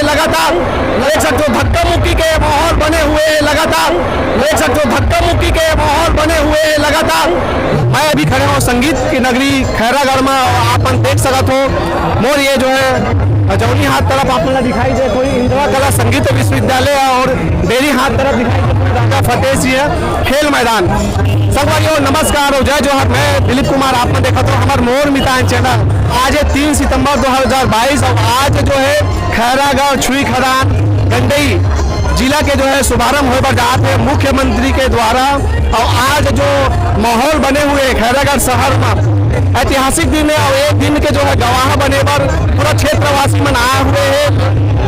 लगातार देख सकते हो धक्का मुक्की के माहौल बने हुए हैं लगातार, देख सकते हो धक्का मुक्की के माहौल बने हुए हैं लगातार। मैं अभी खड़े हूँ संगीत की नगरी खैरागढ़ में, आप देख सकते हो मोर ये जो है जौनी हाथ तरफ आप दिखाई दे कोई इंदिरा कला संगीत विश्वविद्यालय और डेरी हाथ तरफ दिखाई दे राजा फतेह सिंह खेल मैदान। सब भाइयों नमस्कार और जय जोहर। मैं दिलीप कुमार, आपने देखा तो हमारे मोर मितान चैनल। आज है 3 सितंबर 2022 और आज जो है खैरागढ़ छुई खदान गंडई जिला के जो है शुभारंभ होकर जाते हैं मुख्यमंत्री के द्वारा। और आज जो माहौल बने हुए खैरागढ़ शहर में ऐतिहासिक दिन है और एक दिन के जो है गवाह बने पर पूरा क्षेत्रवासी मन आए हुए हैं,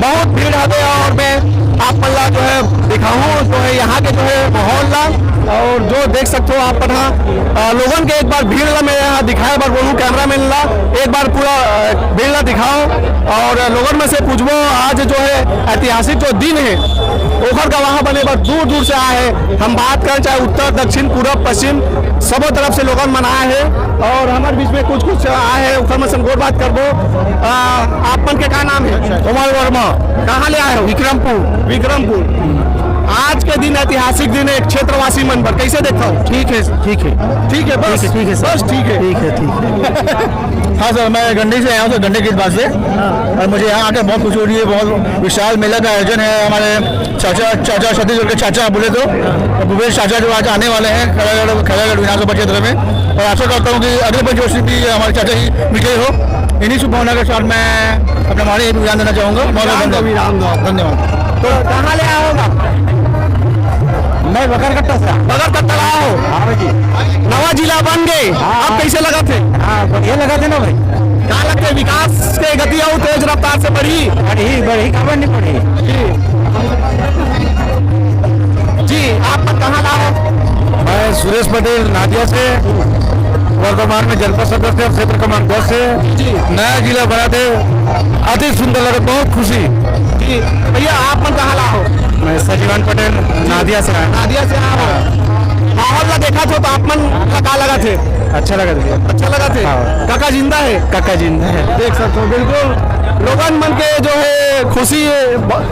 बहुत भीड़ है। और मैं आप मल्ला जो है दिखाऊं तो है यहाँ के जो है माहौल ला और जो देख सकते हो आप लोगों के एक बार भीड़ ला मैं यहाँ दिखाए बार बोलूँ कैमरा मैन ला एक बार पूरा भीड़ ला दिखाओ और लोगों में से पूछबो आज जो है ऐतिहासिक जो दिन है ओखर गवाह बने पर दूर दूर से आए हैं। हम बात करें चाहे उत्तर दक्षिण पूर्व पश्चिम सबों तरफ से लोगों मनाए हैं और हमारे बीच में कुछ आए हैं उखर में संगोर बात करबो। आप मन के क्या नाम है? कुमार वर्मा। कहाँ ले आए हो? विक्रमपुर। आज के दिन ऐतिहासिक दिन है एक क्षेत्रवासी मन पर कैसे देखता हूँ? ठीक है बस ठीक है। हाँ सर, मैं गंडे से आया हूँ, गंडे के पास से और मुझे यहाँ आकर बहुत खुशी हो रही है। बहुत विशाल मेला का आयोजन है। हमारे चाचा छत्तीसगढ़ के चाचा बोले तो भूपेश चाचा जो आज आने वाले हैं खैरागढ़ विधानसभा क्षेत्र में, और आशा करता हूँ कि अगले पंचवर्षी भी हमारे चाचा ही विजयी हो। इन्हीं शुभकामना के साथ मैं अपना हमारे बयान देना चाहूँगा। बहुत धन्यवाद। तो कहाँ ले आया होगा? मैं बगरकट्टा से। बगरकट्टा आओ। हाँ जी। नवा जिला बन गए। अब कैसे लगा थे? हाँ बढ़िया लगा थे ना भाई। क्या लगते विकास के गति और तेज रफ्तार से बढ़ी खबर नहीं पड़ी जी। आप कहाँ लाओ? मैं सुरेश पटेल नादिया से, वर्तमान में जनपद सदस्य क्षेत्र क्रमांक 10 से नया जिला बना थे। अति सुंदर लगा, बहुत खुशी जी। भैया आप मन कहाँ लाओ? मैं सजीवान पटेल नादिया से आया। नादिया से आओ। माहौल का देखा तो आप मन का लगा थे? अच्छा लगा थे। हाँ। काका जिंदा है? काका जिंदा है। देख सकते हो बिल्कुल लोगन मन के जो है खुशी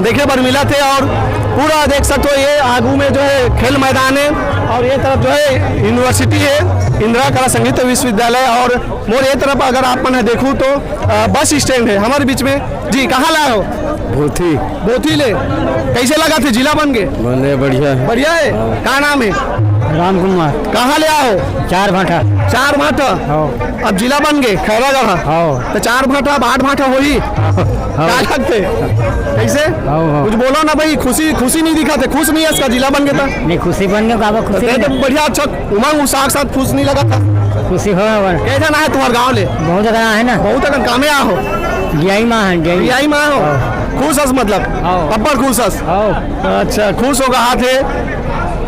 देखे पर मिला थे और पूरा देख सकते हो ये आगू में जो है खेल मैदान है और ये तरफ जो है यूनिवर्सिटी है इंदिरा कला संगीत विश्वविद्यालय और मोर ये तरफ अगर आप मन देखूँ तो बस स्टैंड है हमारे बीच में जी। कहाँ लाए हो? बोथी ले। कैसे लगा थे जिला बन गए? बढ़िया है। क्या नाम है? राम कुमार। कहाँ ले आओ? 4 भाटा। 4 भाटा। अब जिला बन गए खैरागढ़ तो 4 भाटा 8 भाटा हो ही क्या लगते कैसे? कुछ बोलो ना भाई। खुशी नहीं दिखाते? खुश नहीं है इसका जिला बन गया था? नहीं खुशी बन गया तो बढ़िया अच्छा उमंग उत्साह के साथ खुश नहीं लगा था? खुशी हो कैसा ना है तुम्हारे गाँव ले? बहुत जगह है ना। बहुत अगर कामे आ हो यही माँ हो खुश हस मतलब अब्बर खुश हस। अच्छा खुश होगा हाथ है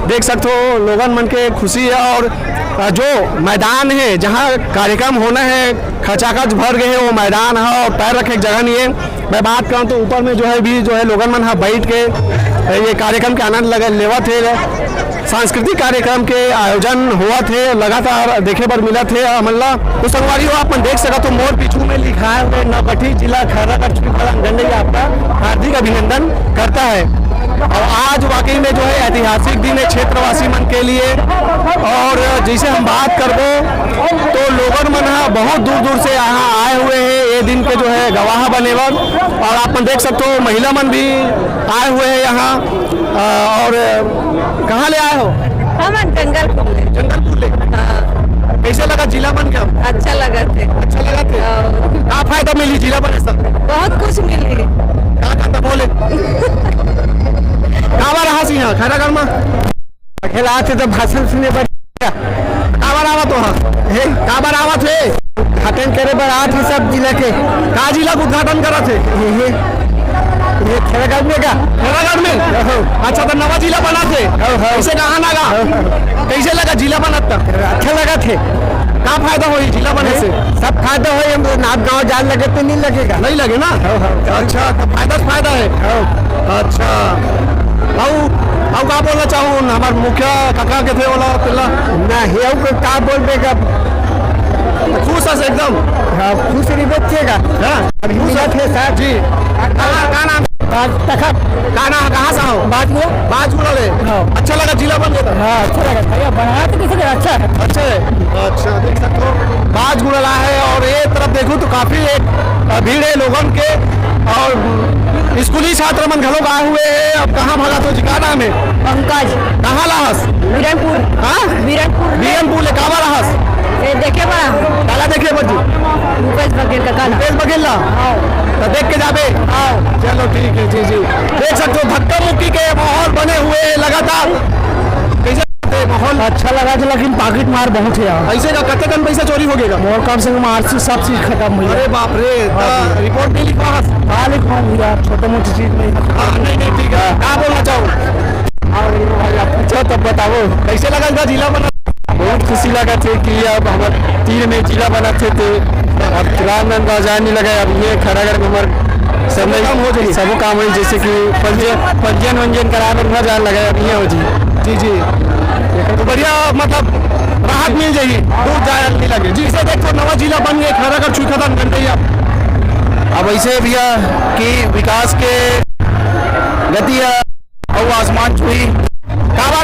देख सकते हो लोगन मन के खुशी है। और जो मैदान है जहाँ कार्यक्रम होना है खचाखच भर गए हैं वो मैदान है और पैर रखे जगह नहीं है। मैं बात करूँ तो ऊपर में जो है भी जो है लोगन मन बैठ के ये कार्यक्रम के आनंद लेवा थे। सांस्कृतिक कार्यक्रम के आयोजन हुआ थे लगातार देखे पर मिला थे अमल्ला। तो संगवारी हो आप देख सका तो मोर पीछू में लिखा है नवगठित जिला खैरागढ़ गंडई आपका हार्दिक अभिनंदन करता है। और आज वाकई में जो है ऐतिहासिक दिन है क्षेत्रवासी मन के लिए। और जैसे हम बात करबो तो लोगन मन बहुत दूर दूर से यहाँ आए हुए हैं ये दिन के जो है गवाह बने वर। और आप देख सकते हो महिला मन भी आए हुए हैं यहाँ। और कहाँ ले आए हो? हम जंगलपुर ले। कैसे लगा जिला बन गया? अच्छा लगा थे। क्या फायदा मिली जिला बने सब? बहुत कुछ मिली। क्या करता बोले काबर रहा सी यहाँ खैरागढ़ में खेला आते तो भाषण सुने पर काबर आवत हो काबर आवत है उद्घाटन करे पर आज ही सब जिला के का जिला का उद्घाटन करा थे ये खैरागढ़ में का खैरागढ़ में। अच्छा तो नवा जिला बना थे कैसे कहाँ लगा? कैसे लगा जिला बना? अच्छा लगा थे। क्या फायदा हो जिला बने से? सब फायदा हो नाप गाँव जान लगे तो नहीं लगेगा। नहीं लगे ना? अच्छा तो फायदा है। अच्छा अब का बोलना चाहूँ हमारे मुखिया काका के थे बोला पिल्ला ना हे का बोल देगा खुश है एकदम। खुश नहीं बचेगा। खुश है साहब जी। का नाम? आज तक कहाँ से आओ बात हुआ बाज वाले हाँ। अच्छा लगा जिला बन गया था हाँ अच्छा लगा भैया बनाया तो किसी ने अच्छा है अच्छा है अच्छा देख सकते हो बाज गुड़ला है और ये तरफ देखूं तो काफी एक भीड़ है लोगों के और स्कूली छात्र मन घलों आए हुए हैं अब कहाँ भगा तो जी का नाम है पंकज कहाँ लाहस वीरनपुर हाँ वीरनपुर बीएनपुर ले कावा लाहस ये देखे बा काला देखे बच्ची भूपेश बघेल का गाना तेज बघेला तो देख के जाबे चलो ठीक है जी जी देख सकते हो धक्का मुक्की के माहौल बने हुए हैं लगातार कैसे लगते हैं माहौल अच्छा लगा था लेकिन पॉकेट मार बहुत है यहाँ ऐसे का कते कम पैसा चोरी हो गया और कम से कम आरसी सब चीज खत्म हुई अरे बाप रे रिपोर्ट नहीं लिखवा हाँ लिखवाऊँ भैया छोटे मोटी चीज नहीं हाँ नहीं नहीं ठीक है क्या बोलना चाहो अच्छा तब बताओ कैसे लगा था जिला बना बहुत खुशी लगा थे कि अब हमारे तीन में जिला बना थे और रामनंद बाजार नहीं लगा अब ये खड़ागढ़ में हमारे सब काम हो जाए सब काम हो जैसे कि पंजीयन वंजीयन कराने में जान लगा अब ये हो जी जी तो बढ़िया मतलब राहत मिल जाएगी दूर जाए नहीं लगे जी इसे देखो नवा जिला बन गया खैरागढ़ छुई खत्म कर गई अब ऐसे भैया कि विकास के गति और आसमान छुई कावा